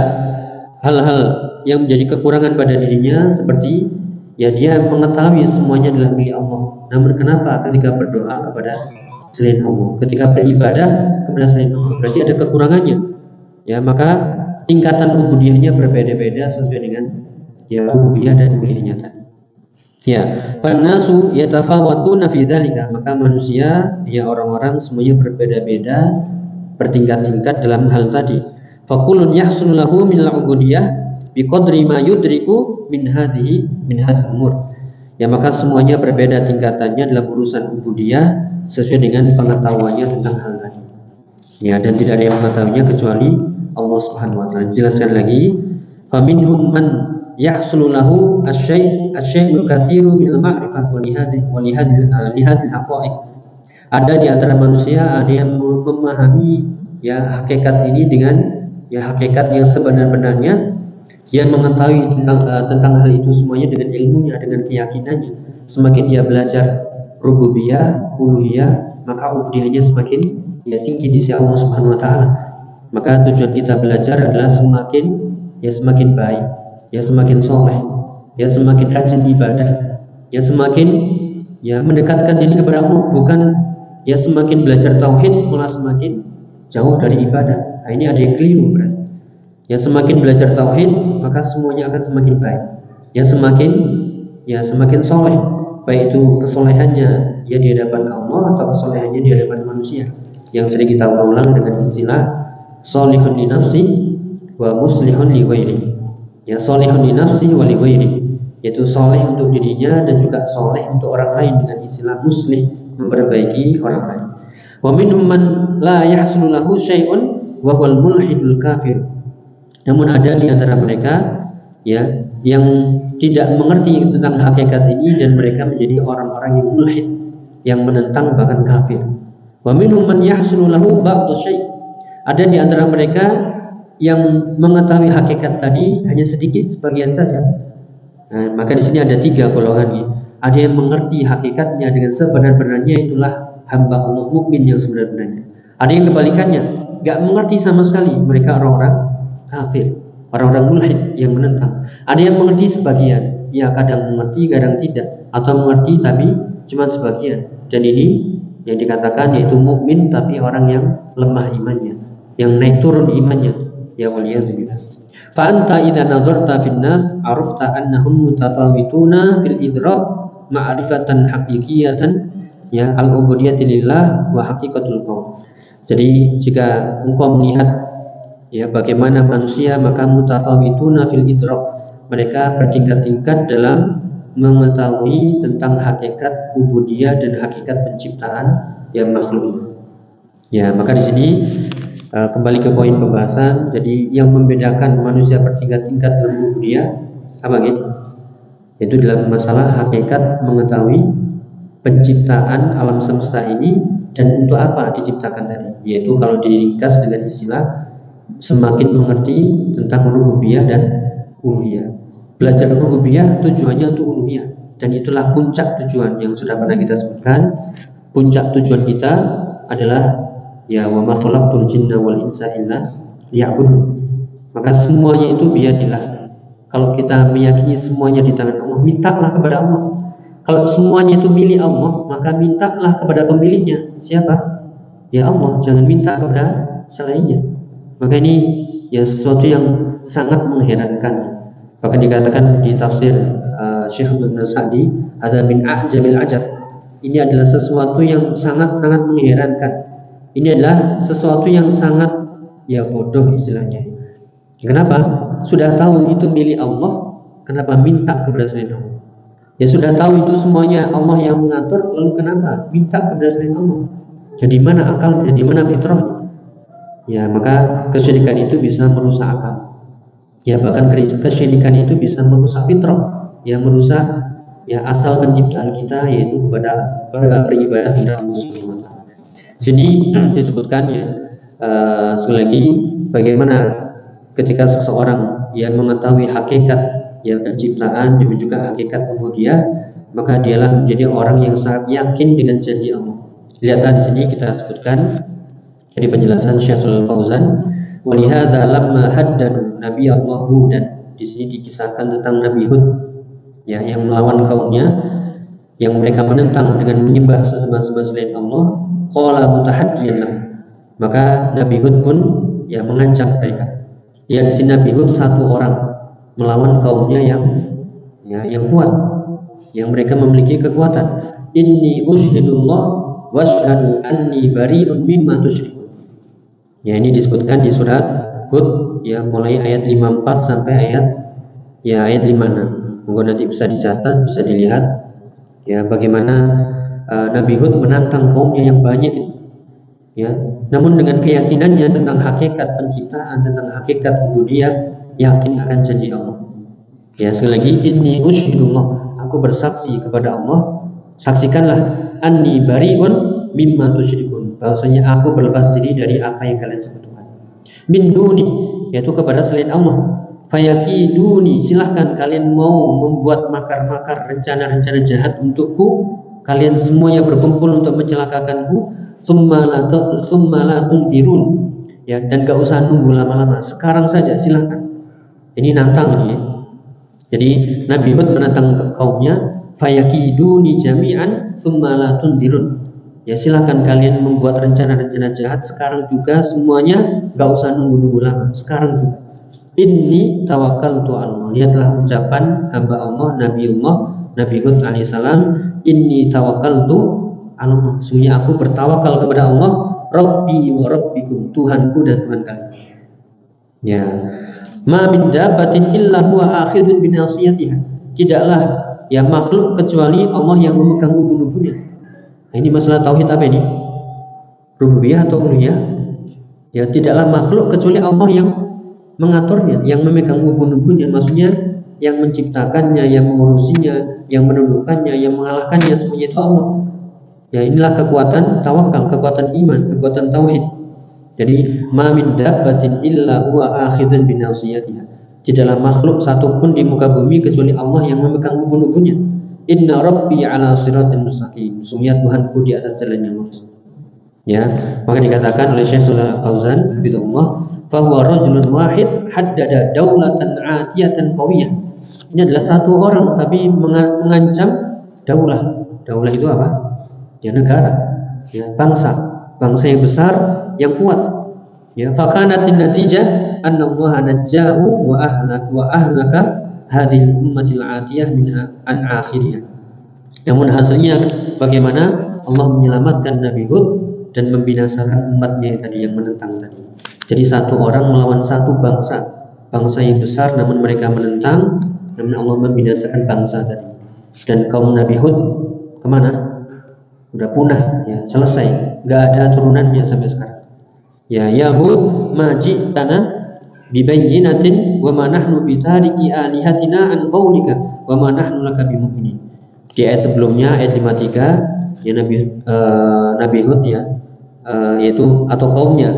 hal-hal yang menjadi kekurangan pada dirinya, seperti ya dia mengetahui semuanya adalah milik Allah, namun kenapa ketika berdoa kepada selain Allah, ketika beribadah kepada selain Allah, berarti ada kekurangannya ya. Maka tingkatan ubudiyahnya berbeda-beda sesuai dengan ya ubudiyah dan uluhiyahnya tadi ya. Fanasu yatafawatuna fi dzalika, maka manusia ya orang-orang semuanya berbeda-beda, bertingkat-tingkat dalam hal tadi. Faqulun yahsul lahu min al-ubudiyah biqadri ma yudriku min hadhihi umur. Ya, maka semuanya berbeda tingkatannya dalam urusan ubudiyah sesuai dengan pengetahuannya tentang hal tadi. Ya, dan tidak ada yang mengetahuinya kecuali Allah Subhanahu wa taala. Dijelaskan lagi, faminhum man yahsulu lahu asy-syai'ul katsiru bil ma'rifah wa lihadil haqa'iq. Ada di antara manusia ada yang memahami ya hakikat ini dengan ya hakikat yang sebenar-benarnya, dia mengetahui tentang hal itu semuanya dengan ilmunya, dengan keyakinannya. Semakin dia belajar rububiyah, uluhiyah, maka ubudiyahnya semakin tinggi di sisi Allah Subhanahu wa taala. Maka tujuan kita belajar adalah semakin baik, semakin soleh, semakin rajin ibadah, semakin mendekatkan diri kepada Allah, bukan semakin belajar tauhid malah semakin jauh dari ibadah. Nah, ini ada yang keliru berarti. Semakin belajar tauhid maka semuanya akan semakin baik. Semakin soleh, baik itu kesolehannya di hadapan Allah atau kesolehannya di hadapan manusia. Yang sering kita ulang dengan istilah solihun li nafsi wa muslihun li ghairi. Solihun li nafsi wa li ghairi, yaitu soleh untuk dirinya dan juga soleh untuk orang lain, dengan istilah muslih, memperbaiki orang lain. Wa minhum man la yahsulu lahu syai'un wa huwal mulhidul kafir. Namun ada di antara mereka yang tidak mengerti tentang hakikat ini dan mereka menjadi orang-orang yang mulhid, yang menentang bahkan kafir. Wa minhum man yahsulu lahu ba'du syai'. Ada di antara mereka yang mengetahui hakikat tadi hanya sedikit, sebagian saja. Nah, maka di sini ada 3 golongan ini. Ada yang mengerti hakikatnya dengan sebenar-benarnya, itulah hamba Allah mukmin yang sebenar-benarnya. Ada yang kebalikannya, gak mengerti sama sekali, mereka orang-orang kafir, orang-orang mulhid yang menentang. Ada yang mengerti sebagian, kadang mengerti, kadang tidak, atau mengerti tapi cuma sebagian. Dan ini yang dikatakan yaitu mukmin tapi orang yang lemah imannya, yang naik turun imannya. Waliyadzubillah. Fa anta idza nadarta fin nas arafta annahum mutafawituna fil idrak ma'rifatan haqiqiyatan al-ubudiyyati lillah wa haqiqatul qaul. Jadi jika engkau melihat bagaimana manusia, maka mutafawituna fil idrak, mereka bertingkat-tingkat dalam mengetahui tentang hakikat ubudiyah dan hakikat penciptaan makhluk. Maka di sini kembali ke poin pembahasan. Jadi yang membedakan manusia bertingkat-tingkat dalam ubudiyah apa gitu? Itu dalam masalah hakikat mengetahui penciptaan alam semesta ini dan untuk apa diciptakan tadi. Yaitu kalau diringkas dengan istilah semakin mengerti tentang rububiyah dan uluhiyah. Belajar rububiyah tujuannya untuk uluhiyah, dan itulah puncak tujuan yang sudah pernah kita sebutkan. Puncak tujuan kita adalah wa ma khalaqtul jinna wal insa illa liya'budun. Maka semuanya itu biyadillah. Kalau kita meyakini semuanya di tangan Allah, mintalah kepada Allah. Kalau semuanya itu milik Allah, maka mintalah kepada pemiliknya. Siapa? Allah, jangan minta kepada selainnya. Maka ini sesuatu yang sangat mengherankan. Bahkan dikatakan di tafsir Syekh Ibnu Sa'di, ada min a'jabil ajab. Ini adalah sesuatu yang sangat-sangat mengherankan. Ini adalah sesuatu yang sangat bodoh istilahnya. Kenapa? Sudah tahu itu milik Allah, kenapa minta kepada selain Allah? Sudah tahu itu semuanya Allah yang mengatur, lalu kenapa minta kepada selain Allah? Jadi mana akalnya, di mana fitrahnya? Maka kesyirikan itu bisa merusak akal. Bahkan kesyirikan itu bisa merusak fitrah, merusak asal penciptaan kita, yaitu kepada beribadah kepada Allah Subhanahu wa taala. Jadi disebutkan sekali lagi, bagaimana ketika seseorang mengetahui hakikat penciptaan dan juga hakikat ubudiyah, maka dialah menjadi orang yang sangat yakin dengan janji Allah. Lihatlah di sini kita sebutkan dari penjelasan Syekhul Fauzan, walihada lamma haddadu Nabi Allah Hudan. Di sini dikisahkan tentang Nabi Hud yang melawan kaumnya, yang mereka menentang dengan menyembah sesembahan selain Allah. Qala mutahaddiyan lahu, maka Nabi Hud pun mengancam mereka. Di sini Nabi Hud satu orang melawan kaumnya yang kuat, yang mereka memiliki kekuatan. Inni usyhidullah washhadu anni bari'un mimma tusyrikun. Ini disebutkan di surat Hud mulai ayat 54 sampai ayat 56. Monggo nanti bisa dicatat, bisa dilihat bagaimana Nabi Hud menantang kaumnya yang banyak namun dengan keyakinannya tentang hakikat penciptaan, tentang hakikat ubudiyah, yakin akan janji Allah. Sekali lagi, inni usyhidullah, aku bersaksi kepada Allah, saksikanlah, anni bari'un mimma tusyrikun, bahwasanya aku berlepas diri dari apa yang kalian sekutukan. Min duni, yaitu kepada selain Allah. Fayakiduni, silahkan kalian mau membuat makar-makar, rencana-rencana jahat untukku, kalian semuanya berkumpul untuk mencelakakanku, tsumma la tunzirun, ya, dan gak usah nunggu lama-lama, sekarang saja silakan. Ini nantang ini ya. Jadi Nabi Hud menantang kaumnya, fayakiduni jami'an tsumma la tunzirun. Ya, silakan kalian membuat rencana-rencana jahat sekarang juga semuanya, gak usah nunggu-nunggu lama, sekarang juga. Inni tawakkaltu 'ala Allah. Lihatlah ucapan hamba Allah Nabi Hud alaihissalam, inni tawakkaltu 'ala Allah. Sungguhnya aku bertawakal kepada Allah, Rabbi wa Rabbikum, Tuhanku dan Tuhan kalian. Ya. Ma min dabbatin illa huwa akhidun bi nasiyatiha. Tidaklah ya makhluk kecuali Allah yang memegang ubun-ubunnya. Nah, ini masalah tauhid apa ini? Rububiyah atau uluhiyah? Ya, tidaklah makhluk kecuali Allah yang mengaturnya, yang memegang ubun-ubunnya, maksudnya yang menciptakannya, yang mengurusinya, yang menundukkannya, yang mengalahkannya, semuanya itu Allah. Ya, inilah kekuatan tawakal, kekuatan iman, kekuatan tauhid. Jadi ma min dabbatin illa huwa akhidun bi nasiyatiha. Tidaklah makhluk satupun di muka bumi kecuali Allah yang memegang ubun-ubunnya. Inna rabbi ala siratin mustaqim. Sungguh Tuhanku di atas jalan yang lurus. Ya, maka dikatakan oleh Syekh Shalih Fauzan hafizahullah, fa huwa rajulun wahid haddada daulatan atiyatan qawiyah. Ini adalah satu orang tapi mengancam daulah. Daulah itu apa? Ya, negara, ya, bangsa yang besar, yang kuat. Ya, fakanatin natijah anna Allah najjahu wa ahlaka hadhihi ummatil atiyah min an akhiriyah. Namun hasilnya bagaimana? Allah menyelamatkan Nabi Hud dan membinasakan umatnya tadi yang menentang tadi. Jadi satu orang melawan satu bangsa yang besar, namun mereka menentang, namun Allah membinasakan bangsa tadi. Dan kaum Nabi Hud kemana? Udah punah, ya, selesai, nggak ada turunannya sampai sekarang. Ya, Yahud maji tanah bibayyinatin wa ma nahnu bitariki alihatina an qaulika wa ma nahnu laka bimu'minin. Di ayat sebelumnya, ayat 53, ya, Nabi Hud, ya, yaitu atau kaumnya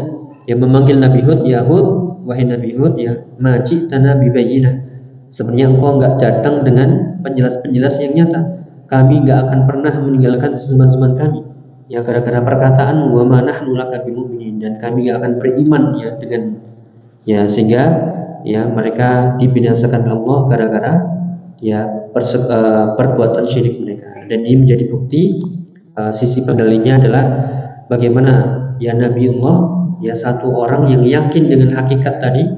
yang memanggil Nabi Hud, ya Hud, wahai Nabi Hud, ya, maji tanah bibayyinah. Sebenarnya engkau nggak datang dengan penjelas-penjelas yang nyata. Kami nggak akan pernah meninggalkan teman-teman kami, ya, gara-gara perkataan wa ma nahnu laka bimu'minin, dan kami nggak akan beriman, ya, dengan, ya, sehingga, ya, mereka dibinasakan Allah gara-gara, ya, perbuatan syirik mereka. Dan ini menjadi bukti, sisi pendalinya adalah bagaimana, ya, Nabiullah, ya, satu orang yang yakin dengan hakikat tadi,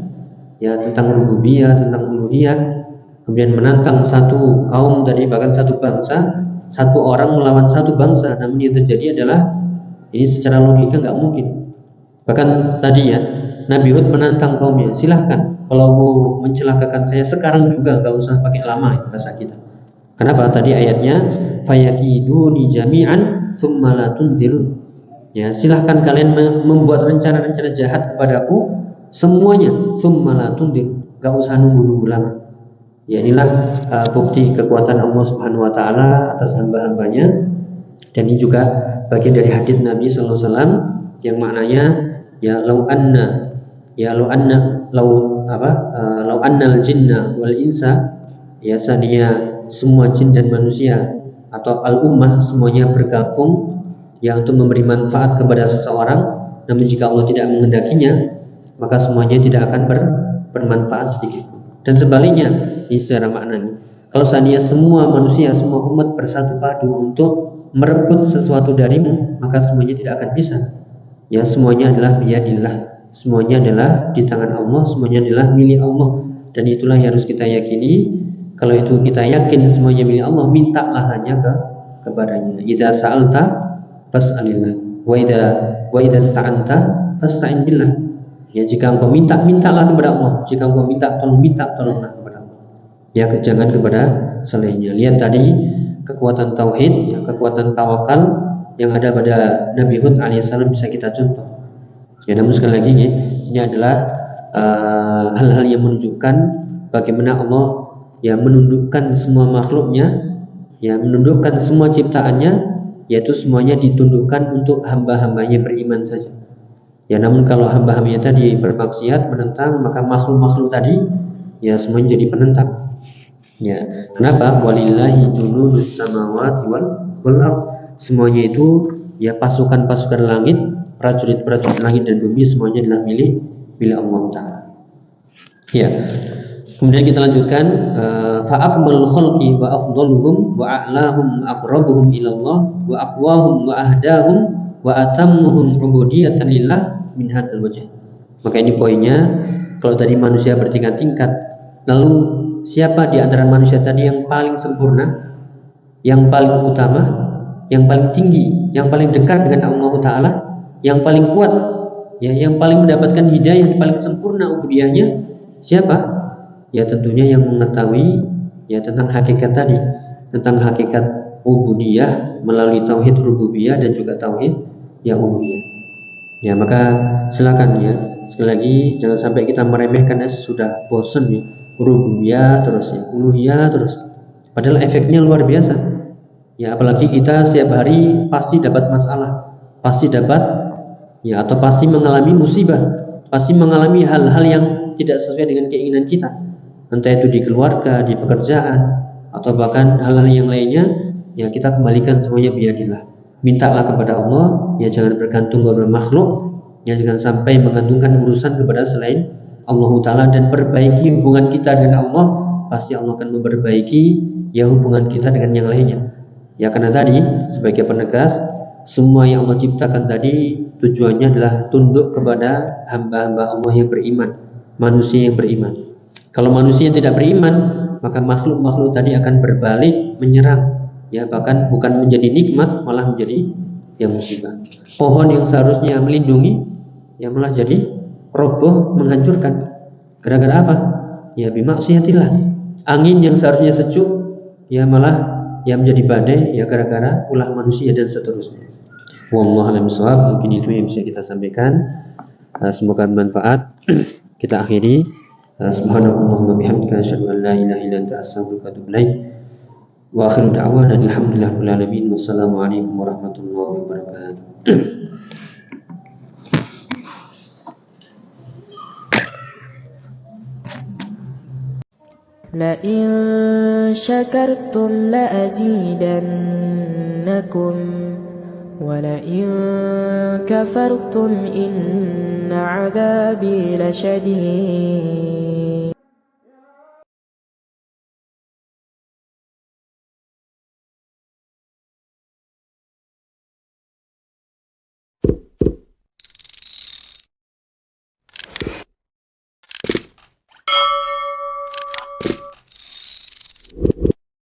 ya, tentang rububiyah, tentang uluhiyah, kemudian menantang satu kaum tadi, bahkan satu bangsa, satu orang melawan satu bangsa. Namun yang terjadi adalah ini secara logika nggak mungkin. Bahkan tadi, ya, Nabi Hud menantang kaumnya, silahkan kalau mau mencelakakan saya sekarang juga, nggak usah pakai lama, itu bahasa kita. Kenapa? Tadi ayatnya fayakiduni jami'an tsumma la tunzirun. Ya, silahkan kalian membuat rencana-rencana jahat kepadaku semuanya, tsumma la tunzir, nggak usah nunggu-nunggu lama. Ya, inilah bukti kekuatan Allah Subhanahu wa taala atas hamba-hambanya. Dan ini juga bagian dari hadis Nabi sallallahu alaihi wasallam yang maknanya, ya, lau annal jinna wal insa, ya, sania semua jin dan manusia atau al ummah semuanya bergabung, ya, untuk memberi manfaat kepada seseorang, namun jika Allah tidak menghendakinya, maka semuanya tidak akan bermanfaat sedikit. Dan sebaliknya, ini secara maknanya, kalau seandainya semua manusia, semua umat bersatu padu untuk merebut sesuatu darimu, maka semuanya tidak akan bisa. Ya, semuanya adalah biyadillah, semuanya adalah di tangan Allah, semuanya adalah milik Allah. Dan itulah yang harus kita yakini. Kalau itu kita yakin semuanya milik Allah, mintalah hanya kepadanya. Idza sa'alta fas'alillah, wa idza sta'anta fasta'in billah. Ya, jika engkau minta, mintalah kepada Allah. Jika engkau minta tolonglah kepada Allah. Ya, jangan kepada selainnya. Lihat tadi kekuatan tauhid, ya, kekuatan tawakal yang ada pada Nabi Hud alaihissalam bisa kita contoh. Ya, namun sekali lagi, ya, ini adalah hal-hal yang menunjukkan bagaimana Allah, ya, menundukkan semua makhluknya, ya, menundukkan semua ciptaannya, yaitu semuanya ditundukkan untuk hamba-hambanya beriman saja. Ya, namun kalau hamba-hambanya tadi bermaksiat, menentang, maka makhluk-makhluk tadi, ya, semuanya jadi penentang. Ya, kenapa? Walillahi junudus samawati wal wal ardh. Semuanya itu ya pasukan-pasukan langit, prajurit-prajurit langit dan bumi, semuanya adalah milik Allah Ta'ala. Ya. Kemudian kita lanjutkan, fa akmalul khalqi wa afdaluhum wa a'lahum aqrabuhum ila Allah wa aqwahum wa ahdahum wa atammuhum ubudiyatan lillah min hadzal wajh. Maka ini poinnya, kalau tadi manusia bertingkat-tingkat, lalu siapa di antara manusia tadi yang paling sempurna, yang paling utama, yang paling tinggi, yang paling dekat dengan Allah Ta'ala, yang paling kuat, ya, yang paling mendapatkan hidayah, yang paling sempurna ubudiyahnya? Siapa? Ya tentunya yang mengetahui ya tentang hakikat tadi, tentang hakikat ubudiyah melalui tauhid rububiyah dan juga tauhid ya uluhiyah. Ya maka silakan ya, sekali lagi jangan sampai kita meremehkan sudah bosan ya rububiyah terus ya uluhiyah terus, padahal efeknya luar biasa ya. Apalagi kita setiap hari pasti dapat masalah, pasti dapat ya, atau pasti mengalami musibah, pasti mengalami hal-hal yang tidak sesuai dengan keinginan kita, entah itu di keluarga, di pekerjaan, atau bahkan hal-hal yang lainnya. Ya kita kembalikan semuanya biyadillah, mintalah kepada Allah, ya jangan bergantung kepada makhluk, ya jangan sampai menggantungkan urusan kepada selain Allah Ta'ala, dan perbaiki hubungan kita dengan Allah, pasti Allah akan memperbaiki ya hubungan kita dengan yang lainnya. Ya karena tadi sebagai penegas, semua yang Allah ciptakan tadi tujuannya adalah tunduk kepada hamba-hamba Allah yang beriman, manusia yang beriman. Kalau manusia yang tidak beriman, maka makhluk-makhluk tadi akan berbalik menyerang, ya bahkan bukan menjadi nikmat, malah menjadi ya musibah. Pohon yang seharusnya melindungi, ya malah jadi roboh, menghancurkan. Gara-gara apa? Ya bimaksiatillah. Angin yang seharusnya sejuk, ya malah ya menjadi badai, ya gara-gara ulah manusia dan seterusnya. Wallahu a'lam bishawab. Mungkin itu yang bisa kita sampaikan. Semoga bermanfaat. Kita akhiri. Subhanallahumma bihamdika asyhadu an la ilaha illa anta astaghfiruka wa atubu ilaik. Wa akhiru da'wana alhamdulillahirabbil alamin. Wassalamu alaikum warahmatullahi wabarakatuh. لئن شكرتم لأزيدنكم ولئن كفرتم إن عذابي لشديد